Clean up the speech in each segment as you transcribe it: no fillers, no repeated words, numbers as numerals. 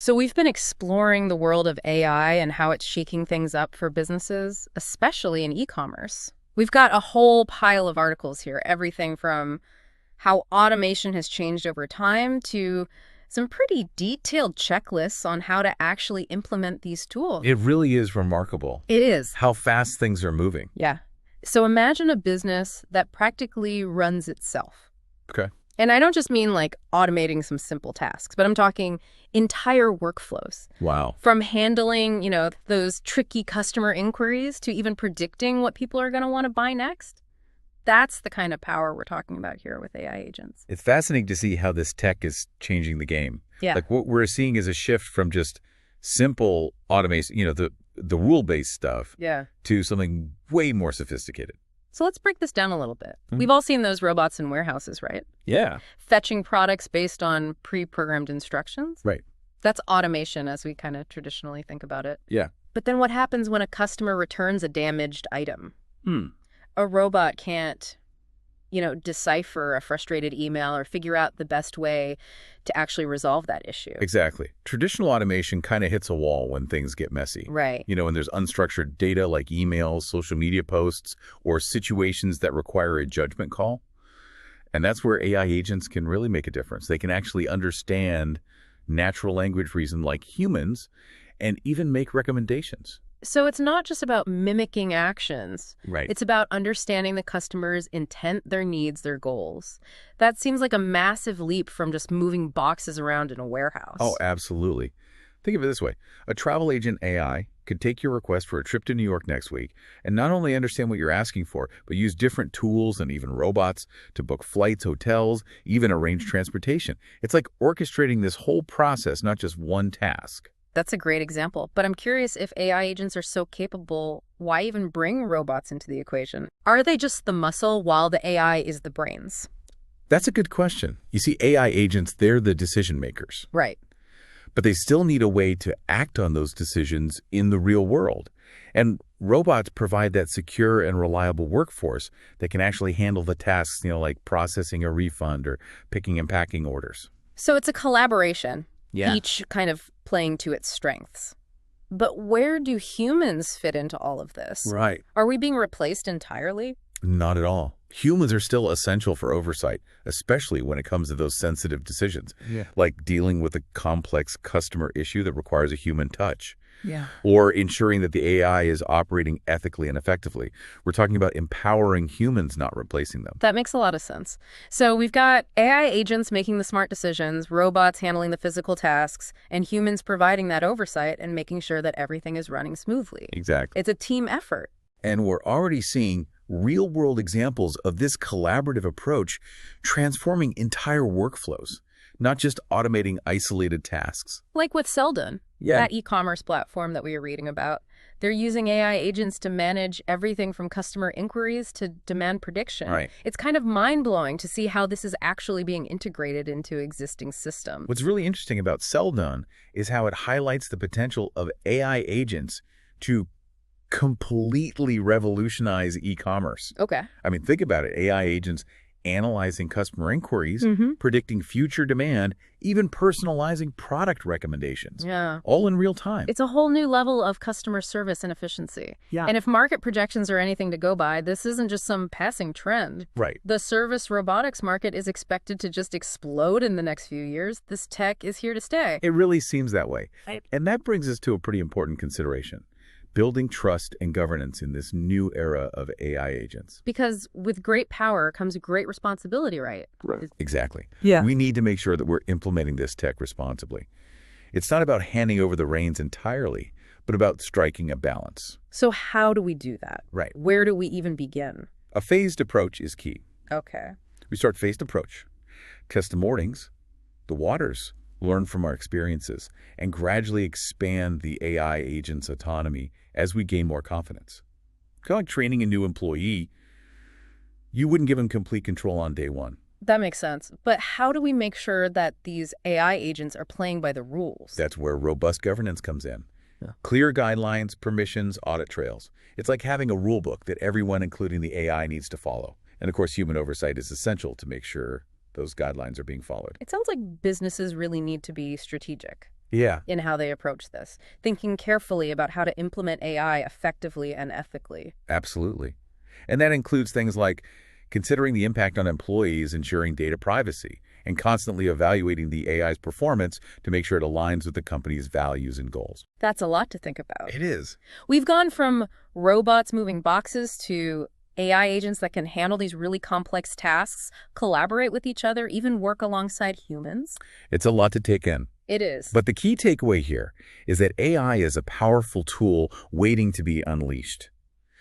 So we've been exploring the world of AI and how it's shaking things up for businesses, especially in e-commerce. We've got a whole pile of articles here, everything from how automation has changed over time to some pretty detailed checklists on how to actually implement these tools. It really is remarkable It is. how fast things are moving. Yeah. So imagine a business that practically runs itself. Okay. And I don't just mean like automating some simple tasks, but I'm talking entire workflows. Wow. From handling, those tricky customer inquiries to even predicting what people are going to want to buy next. That's the kind of power we're talking about here with AI agents. It's fascinating to see how this tech is changing the game. Yeah. Like what we're seeing is a shift from just simple automation, the rule-based stuff, Yeah. to something way more sophisticated. So let's break this down a little bit. We've all seen those robots in warehouses, right? Yeah. Fetching products based on pre-programmed instructions. Right. That's automation as we kind of traditionally think about it. Yeah. But then what happens when a customer returns a damaged item? Hmm. A robot can't, decipher a frustrated email or figure out the best way to actually resolve that issue. Exactly. Traditional automation kind of hits a wall when things get messy. Right. When there's unstructured data like emails, social media posts, or situations that require a judgment call. And that's where AI agents can really make a difference. They can actually understand natural language reason like humans and even make recommendations. So it's not just about mimicking actions. Right. It's about understanding the customer's intent, their needs, their goals. That seems like a massive leap from just moving boxes around in a warehouse. Oh, absolutely. Think of it this way. A travel agent AI could take your request for a trip to New York next week and not only understand what you're asking for, but use different tools and even robots to book flights, hotels, even arrange transportation. It's like orchestrating this whole process, not just one task. That's a great example. But I'm curious, if AI agents are so capable, why even bring robots into the equation? Are they just the muscle while the AI is the brains? That's a good question. You see, AI agents, they're the decision makers. Right. But they still need a way to act on those decisions in the real world. And robots provide that secure and reliable workforce that can actually handle the tasks, like processing a refund or picking and packing orders. So it's a collaboration. Yeah. Each kind of playing to its strengths. But where do humans fit into all of this? Right. Are we being replaced entirely? Not at all. Humans are still essential for oversight, especially when it comes to those sensitive decisions, like dealing with a complex customer issue that requires a human touch. Yeah. Or ensuring that the AI is operating ethically and effectively. We're talking about empowering humans, not replacing them. That makes a lot of sense. So we've got AI agents making the smart decisions, robots handling the physical tasks, and humans providing that oversight and making sure that everything is running smoothly. Exactly. It's a team effort. And we're already seeing real-world examples of this collaborative approach transforming entire workflows, not just automating isolated tasks. Like with Selldone, Yeah. that e-commerce platform that we were reading about. They're using AI agents to manage everything from customer inquiries to demand prediction. Right. It's kind of mind-blowing to see how this is actually being integrated into existing systems. What's really interesting about Selldone is how it highlights the potential of AI agents to completely revolutionize e-commerce. Okay. I mean, think about it. AI agents analyzing customer inquiries, predicting future demand, even personalizing product recommendations. Yeah. All in real time. It's a whole new level of customer service and efficiency. Yeah. And if market projections are anything to go by, this isn't just some passing trend. Right. The service robotics market is expected to just explode in the next few years. This tech is here to stay. It really seems that way. Right. And that brings us to a pretty important consideration. Building trust and governance in this new era of AI agents. Because with great power comes great responsibility, right? Exactly. Yeah. We need to make sure that we're implementing this tech responsibly. It's not about handing over the reins entirely, but about striking a balance. So how do we do that? Right. Where do we even begin? A phased approach is key. Okay. We start phased approach. Test the mornings, the waters, learn from our experiences, and gradually expand the AI agent's autonomy as we gain more confidence. Kind of like training a new employee, you wouldn't give them complete control on day one. That makes sense. But how do we make sure that these AI agents are playing by the rules? That's where robust governance comes in. Yeah. Clear guidelines, permissions, audit trails. It's like having a rule book that everyone, including the AI, needs to follow. And of course, human oversight is essential to make sure those guidelines are being followed. It sounds like businesses really need to be strategic. Yeah, in how they approach this, thinking carefully about how to implement AI effectively and ethically. absolutely. And that includes things like considering the impact on employees, ensuring data privacy, and constantly evaluating the AI's performance to make sure it aligns with the company's values and goals. That's a lot to think about. It is. We've gone from robots moving boxes to AI agents that can handle these really complex tasks, collaborate with each other, even work alongside humans. It's a lot to take in. It is. But the key takeaway here is that AI is a powerful tool waiting to be unleashed.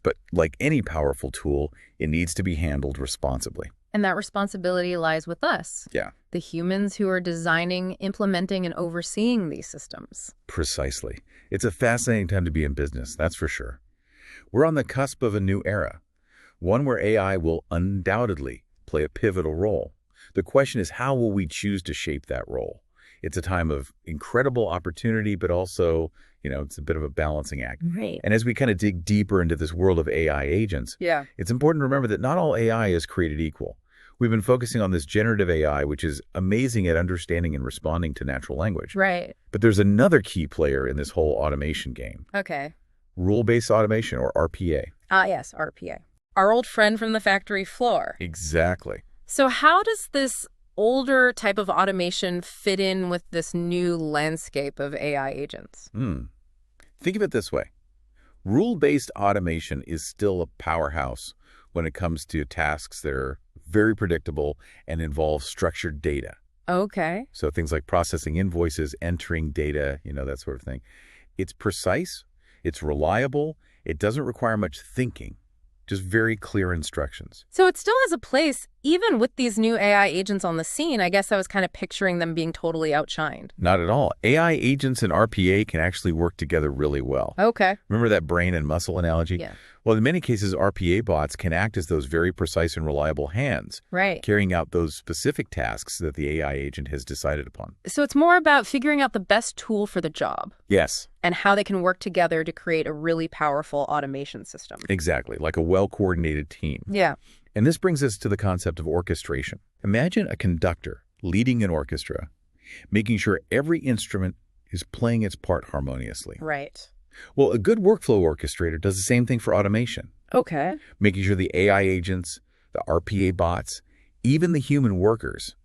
But like any powerful tool, it needs to be handled responsibly. And that responsibility lies with us. Yeah. The humans who are designing, implementing, and overseeing these systems. Precisely. It's a fascinating time to be in business, that's for sure. We're on the cusp of a new era, one where AI will undoubtedly play a pivotal role. The question is, how will we choose to shape that role? It's a time of incredible opportunity, but also, it's a bit of a balancing act. Right. And as we kind of dig deeper into this world of AI agents, it's important to remember that not all AI is created equal. We've been focusing on this generative AI, which is amazing at understanding and responding to natural language. Right. But there's another key player in this whole automation game. Okay. Rule-based automation, or RPA. Yes, RPA. Our old friend from the factory floor. Exactly. So how does this older type of automation fit in with this new landscape of AI agents? Think of it this way. Rule-based automation is still a powerhouse when it comes to tasks that are very predictable and involve structured data. Okay. So things like processing invoices, entering data, that sort of thing. It's precise, it's reliable, it doesn't require much thinking. Just very clear instructions. So it still has a place, even with these new AI agents on the scene. I guess I was kind of picturing them being totally outshined. Not at all. AI agents and RPA can actually work together really well. Okay. Remember that brain and muscle analogy? Yeah. Well, in many cases, RPA bots can act as those very precise and reliable hands, Right. carrying out those specific tasks that the AI agent has decided upon. So it's more about figuring out the best tool for the job Yes, and how they can work together to create a really powerful automation system. exactly, like a well-coordinated team. Yeah. And this brings us to the concept of orchestration. Imagine a conductor leading an orchestra, making sure every instrument is playing its part harmoniously. Right. Well, a good workflow orchestrator does the same thing for automation, Okay. making sure the AI agents, the RPA bots, even the human workers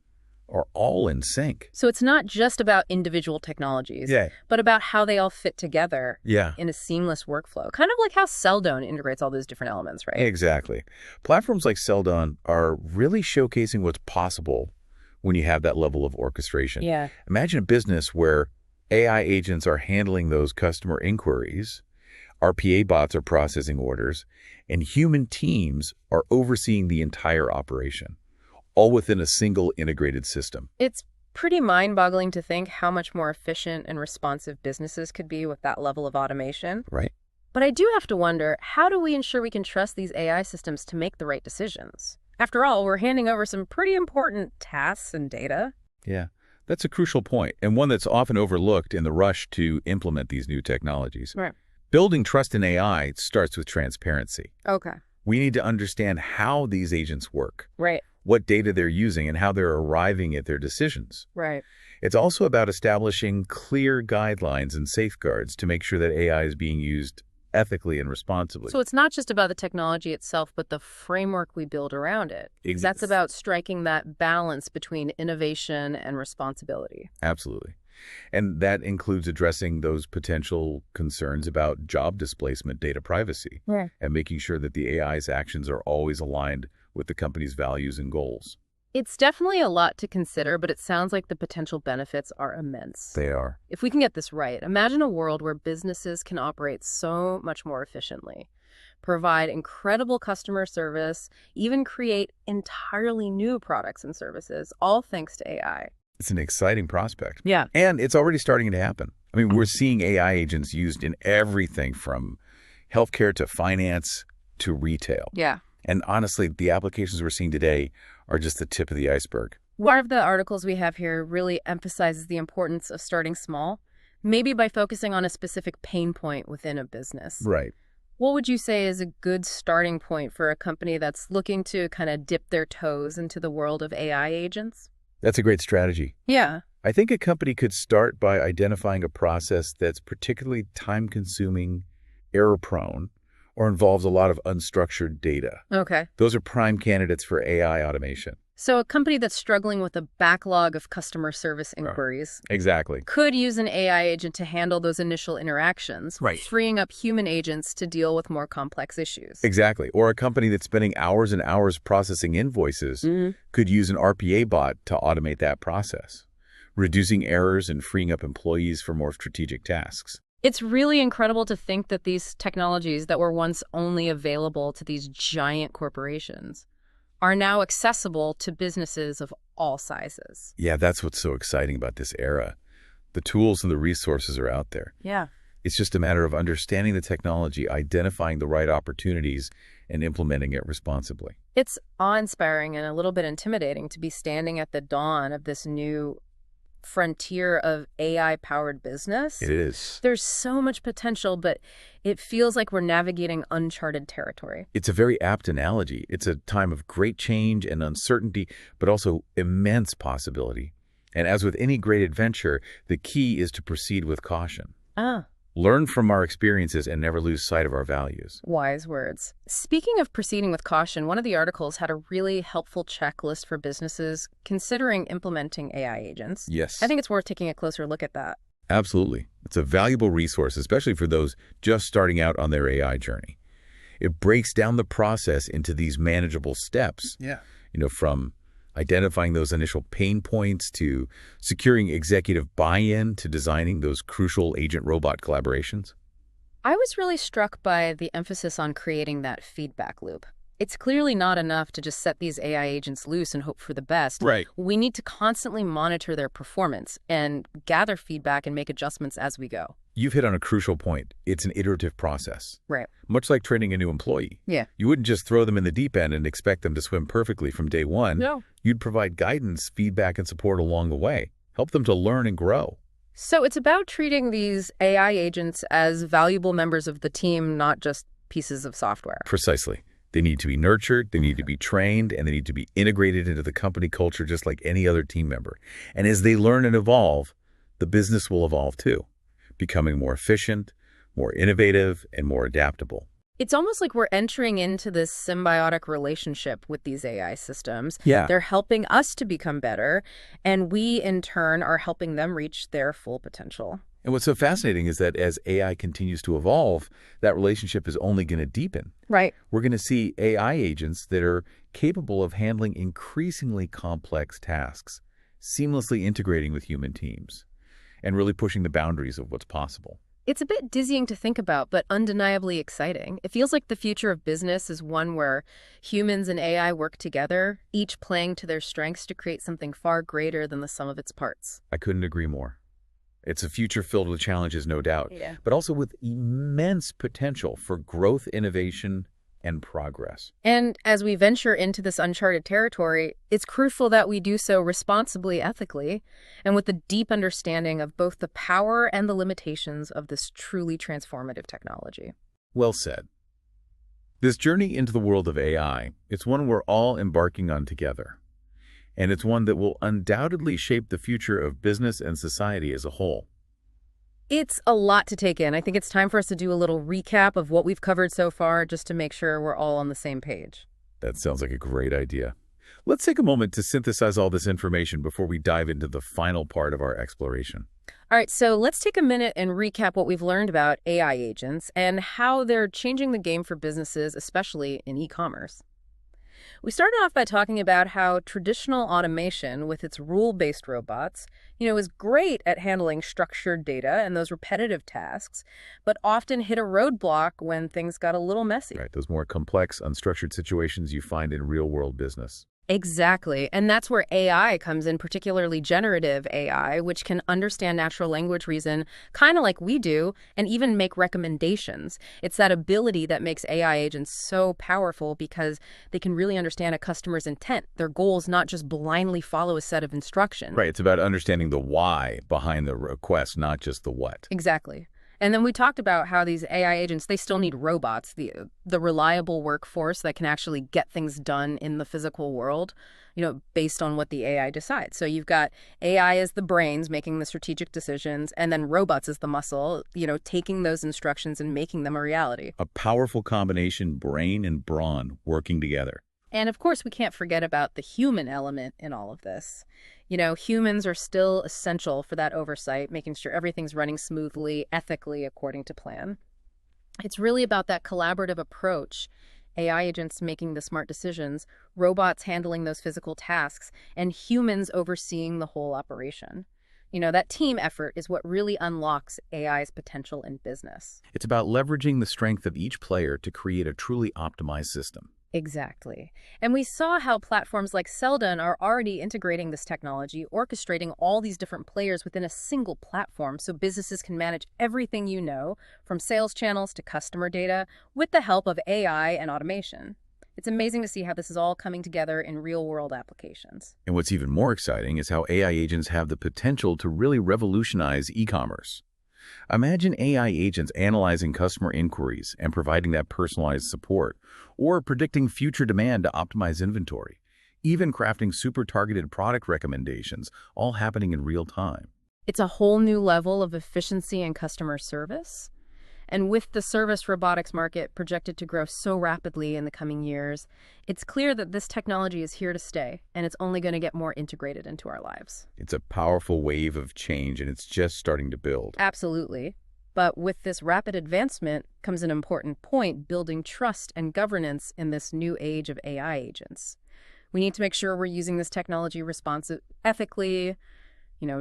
are all in sync. So it's not just about individual technologies, but about how they all fit together in a seamless workflow. Kind of like how Selldone integrates all those different elements, right? Exactly. Platforms like Selldone are really showcasing what's possible when you have that level of orchestration. Yeah. Imagine a business where AI agents are handling those customer inquiries, RPA bots are processing orders, and human teams are overseeing the entire operation, all within a single integrated system. It's pretty mind-boggling to think how much more efficient and responsive businesses could be with that level of automation. Right. But I do have to wonder, how do we ensure we can trust these AI systems to make the right decisions? After all, we're handing over some pretty important tasks and data. Yeah, that's a crucial point, and one that's often overlooked in the rush to implement these new technologies. Right. Building trust in AI starts with transparency. Okay. We need to understand how these agents work, Right. what data they're using, and how they're arriving at their decisions. Right. It's also about establishing clear guidelines and safeguards to make sure that AI is being used ethically and responsibly. So it's not just about the technology itself, but the framework we build around it. That's about striking that balance between innovation and responsibility. Absolutely. And that includes addressing those potential concerns about job displacement, data privacy, and making sure that the AI's actions are always aligned with the company's values and goals. It's definitely a lot to consider, but it sounds like the potential benefits are immense. They are. If we can get this right, imagine a world where businesses can operate so much more efficiently, provide incredible customer service, even create entirely new products and services, all thanks to AI. It's an exciting prospect. Yeah. And it's already starting to happen. I mean, we're seeing AI agents used in everything from healthcare to finance to retail. Yeah. And honestly, the applications we're seeing today are just the tip of the iceberg. One of the articles we have here really emphasizes the importance of starting small, maybe by focusing on a specific pain point within a business. Right. What would you say is a good starting point for a company that's looking to kind of dip their toes into the world of AI agents? That's a great strategy. Yeah. I think a company could start by identifying a process that's particularly time-consuming, error-prone, or involves a lot of unstructured data. Okay. Those are prime candidates for AI automation. So a company that's struggling with a backlog of customer service inquiries Exactly. could use an AI agent to handle those initial interactions, Right. freeing up human agents to deal with more complex issues. Exactly. Or a company that's spending hours and hours processing invoices could use an RPA bot to automate that process, reducing errors and freeing up employees for more strategic tasks. It's really incredible to think that these technologies that were once only available to these giant corporations are now accessible to businesses of all sizes. Yeah, that's what's so exciting about this era. The tools and the resources are out there. Yeah. It's just a matter of understanding the technology, identifying the right opportunities, and implementing it responsibly. It's awe-inspiring and a little bit intimidating to be standing at the dawn of this new frontier of AI-powered business. It is. There's so much potential, but it feels like we're navigating uncharted territory. It's a very apt analogy. It's a time of great change and uncertainty, but also immense possibility. And as with any great adventure, the key is to proceed with caution. Learn from our experiences and never lose sight of our values. Wise words. Speaking of proceeding with caution, one of the articles had a really helpful checklist for businesses considering implementing AI agents. Yes. I think it's worth taking a closer look at that. Absolutely. It's a valuable resource, especially for those just starting out on their AI journey. It breaks down the process into these manageable steps. Yeah. From identifying those initial pain points to securing executive buy-in to designing those crucial agent-robot collaborations. I was really struck by the emphasis on creating that feedback loop. It's clearly not enough to just set these AI agents loose and hope for the best. Right. We need to constantly monitor their performance and gather feedback and make adjustments as we go. You've hit on a crucial point. It's an iterative process. Right. Much like training a new employee. Yeah. You wouldn't just throw them in the deep end and expect them to swim perfectly from day one. No. You'd provide guidance, feedback, and support along the way. Help them to learn and grow. So it's about treating these AI agents as valuable members of the team, not just pieces of software. Precisely. They need to be nurtured, they need to be trained, and they need to be integrated into the company culture just like any other team member. And as they learn and evolve, the business will evolve too, becoming more efficient, more innovative, and more adaptable. It's almost like we're entering into this symbiotic relationship with these AI systems. Yeah. They're helping us to become better, and we, in turn, are helping them reach their full potential. And what's so fascinating is that as AI continues to evolve, that relationship is only going to deepen. Right. We're going to see AI agents that are capable of handling increasingly complex tasks, seamlessly integrating with human teams, and really pushing the boundaries of what's possible. It's a bit dizzying to think about, but undeniably exciting. It feels like the future of business is one where humans and AI work together, each playing to their strengths to create something far greater than the sum of its parts. I couldn't agree more. It's a future filled with challenges, no doubt, Yeah. but also with immense potential for growth, innovation, and progress. And as we venture into this uncharted territory, it's crucial that we do so responsibly, ethically, and with a deep understanding of both the power and the limitations of this truly transformative technology. Well said. This journey into the world of AI, it's one we're all embarking on together. And it's one that will undoubtedly shape the future of business and society as a whole. It's a lot to take in. I think it's time for us to do a little recap of what we've covered so far, just to make sure we're all on the same page. That sounds like a great idea. Let's take a moment to synthesize all this information before we dive into the final part of our exploration. All right, so let's take a minute and recap what we've learned about AI agents and how they're changing the game for businesses, especially in e-commerce. We started off by talking about how traditional automation with its rule-based robots, is great at handling structured data and those repetitive tasks, but often hit a roadblock when things got a little messy. Right, those more complex, unstructured situations you find in real-world business. Exactly. And that's where AI comes in, particularly generative AI, which can understand natural language reason kind of like we do and even make recommendations. It's that ability that makes AI agents so powerful because they can really understand a customer's intent, their goals, not just blindly follow a set of instructions. Right, it's about understanding the why behind the request, not just the what. Exactly. And then we talked about how these AI agents, they still need robots, the reliable workforce that can actually get things done in the physical world, based on what the AI decides. So you've got AI as the brains making the strategic decisions, and then robots as the muscle, taking those instructions and making them a reality. A powerful combination, brain and brawn working together. And of course, we can't forget about the human element in all of this. Humans are still essential for that oversight, making sure everything's running smoothly, ethically, according to plan. It's really about that collaborative approach. AI agents making the smart decisions, robots handling those physical tasks, and humans overseeing the whole operation. That team effort is what really unlocks AI's potential in business. It's about leveraging the strength of each player to create a truly optimized system. Exactly. And we saw how platforms like Selldone are already integrating this technology, orchestrating all these different players within a single platform so businesses can manage everything from sales channels to customer data, with the help of AI and automation. It's amazing to see how this is all coming together in real-world applications. And what's even more exciting is how AI agents have the potential to really revolutionize e-commerce. Imagine AI agents analyzing customer inquiries and providing that personalized support, or predicting future demand to optimize inventory, even crafting super targeted product recommendations, all happening in real time. It's a whole new level of efficiency and customer service. And with the service robotics market projected to grow so rapidly in the coming years, it's clear that this technology is here to stay, and it's only going to get more integrated into our lives. It's a powerful wave of change, and it's just starting to build. Absolutely. But with this rapid advancement comes an important point: building trust and governance in this new age of AI agents. We need to make sure we're using this technology ethically,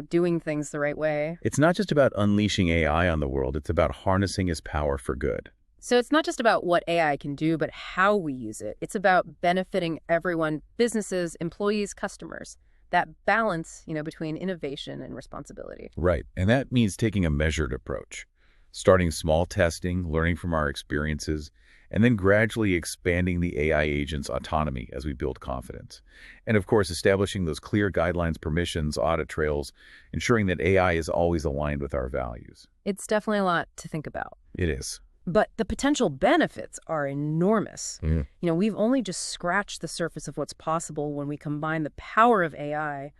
doing things the right way. It's not just about unleashing AI on the world, it's about harnessing its power for good. So it's not just about what AI can do, but how we use it. It's about benefiting everyone: businesses, employees, customers. That balance, between innovation and responsibility. Right, and that means taking a measured approach. Starting small testing, learning from our experiences, and then gradually expanding the AI agent's autonomy as we build confidence. And of course, establishing those clear guidelines, permissions, audit trails, ensuring that AI is always aligned with our values. It's definitely a lot to think about. It is. But the potential benefits are enormous. We've only just scratched the surface of what's possible when we combine the power of AI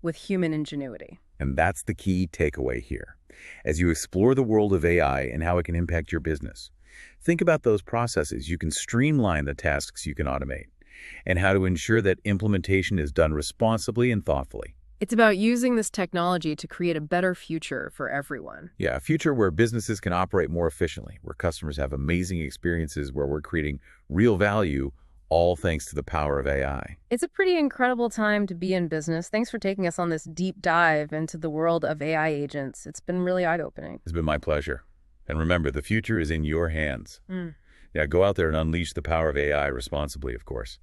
with human ingenuity. And that's the key takeaway here. As you explore the world of AI and how it can impact your business, think about those processes you can streamline, the tasks you can automate, and how to ensure that implementation is done responsibly and thoughtfully. It's about using this technology to create a better future for everyone. Yeah, a future where businesses can operate more efficiently, where customers have amazing experiences, where we're creating real value, all thanks to the power of AI. It's a pretty incredible time to be in business. Thanks for taking us on this deep dive into the world of AI agents. It's been really eye-opening. It's been my pleasure. And remember, the future is in your hands. Yeah, go out there and unleash the power of AI responsibly, of course.